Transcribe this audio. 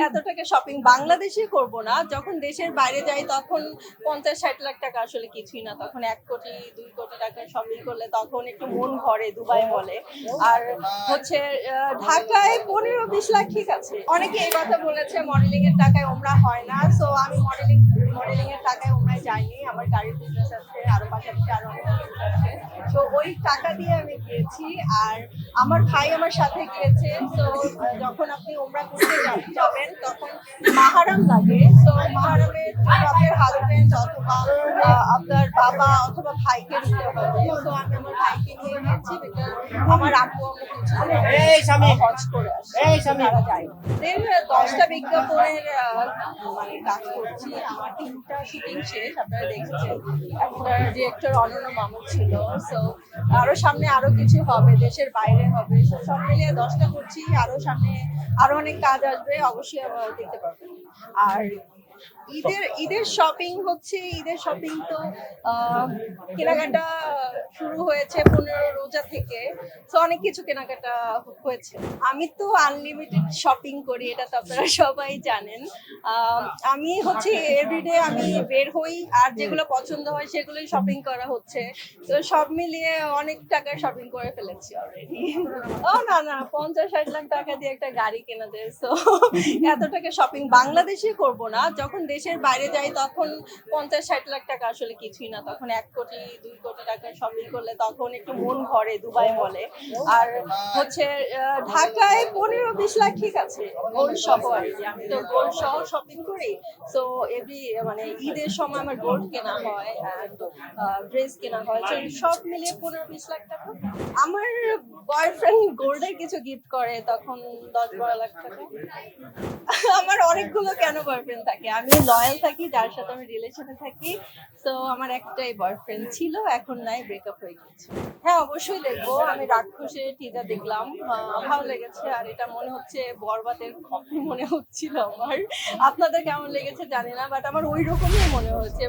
এত টাকা শপিং বাংলাদেশে করব না, যখন দেশের বাইরে যাই তখন 50-60 লাখ টাকা আসলে কিছুই না। তখন 1 কোটি 2 কোটি টাকার শপিং করলে তখন একটু মন ভরে দুবাই বলে। আর হচ্ছে ঢাকায় 15-20 লাখ ঠিক আছে। অনেকে এই কথা বলেছে মডেলিং এর টাকায় ওমরা হয় না, সো আমি মডেলিং এর টাকায় ওমরায় যাইনি। আমার গাড়ির বিজনেস আছে, আরো পাশাপাশি আরো অনেক কিছু আছে। তো ওই টাকা দিয়ে আমি গিয়েছি। আর আমার ভাই আমার সাথে গিয়েছে। তো যখন আপনি ওমরা করতে যাবেন তখন মাহারাম লাগে। তো মাহারামে আপনার হাজবেন্ড অথবা আপনার বাবা অথবা ভাইকে নিতে হবে। তো আমি আমার ভাইকে নিয়ে গিয়েছি, বিকজ আমার আব্বু আম্মু কিছু হজ করে আসছে, তারা যায়। দেন 10টা বিজ্ঞাপনের মানে কাজ করছি। আমার 3টা শুটিং শেষ, আপনারা দেখেছেন। একটা ডিরেক্টর অনন্য মামুন ছিল। সো আরো সামনে আরো কিছু হবে, দেশের বাইরে হবে। তো সব মিলিয়ে 10টা করছি, আরো সামনে আরো অনেক কাজ আসবে, অবশ্যই আপনারা দেখতে পারবেন। আর ঈদের শপিং হচ্ছে, ঈদের শপিং তো কেনাকাটা শুরু হয়েছে 15 রোজা থেকে। তো অনেক কিছু কেনাকাটা হয়েছে। আমি তো আনলিমিটেড শপিং করি, এটা তো আপনারা সবাই জানেন। আমি হচ্ছে এভরিডে আমি বের হই, আর যেগুলো পছন্দ হয় সেগুলোই শপিং করা হচ্ছে। তো সব মিলিয়ে অনেক টাকার শপিং করে ফেলেছি অলরেডি। ও না না, 50-60 লাখ টাকা দিয়ে একটা গাড়ি কেনা যায়। সো এত টাকা শপিং বাংলাদেশে করব না, যখন দেশের বাইরে যাই তখন 50-60 লাখ টাকা আসলে কিছুই না। তখন 1 কোটি 2 কোটি টাকার শপিং করলে তখন একটু মন ভরে দুবাই বলে। আর হচ্ছে ঢাকায় 15-20 লাখ ঠিক আছে, গোল্ড সহ আর কি। আমি তো গোল্ড সহ শপিং করি। সো এভরি মানে ঈদের সময় আমার গোল্ড কেনা হয়, ড্রেস কেনা হয়। তো সব মিলিয়ে 15-20 লাখ টাকা। আমার বয়ফ্রেন্ড গোল্ডের কিছু গিফট করে, তখন 10-12 লাখ টাকা। আমার অনেকগুলো কেন বয়ফ্রেন্ড থাকে, আমি লয়াল থাকি যার সাথে আমি রিলেশনে থাকি। তো আমার একটাই বয়ফ্রেন্ড ছিল, এখন নাই, ব্রেকআপ হয়ে গেছে। হ্যাঁ অবশ্যই দেখবো। আমি রাক্ষসের টিজার দেখলাম, ভালো লেগেছে। আর এটা মনে হচ্ছে বরবাদের কপি মনে হচ্ছিল আমার। আপনাদের কেমন লেগেছে জানি না, বাট আমার ওই রকমই মনে হচ্ছে।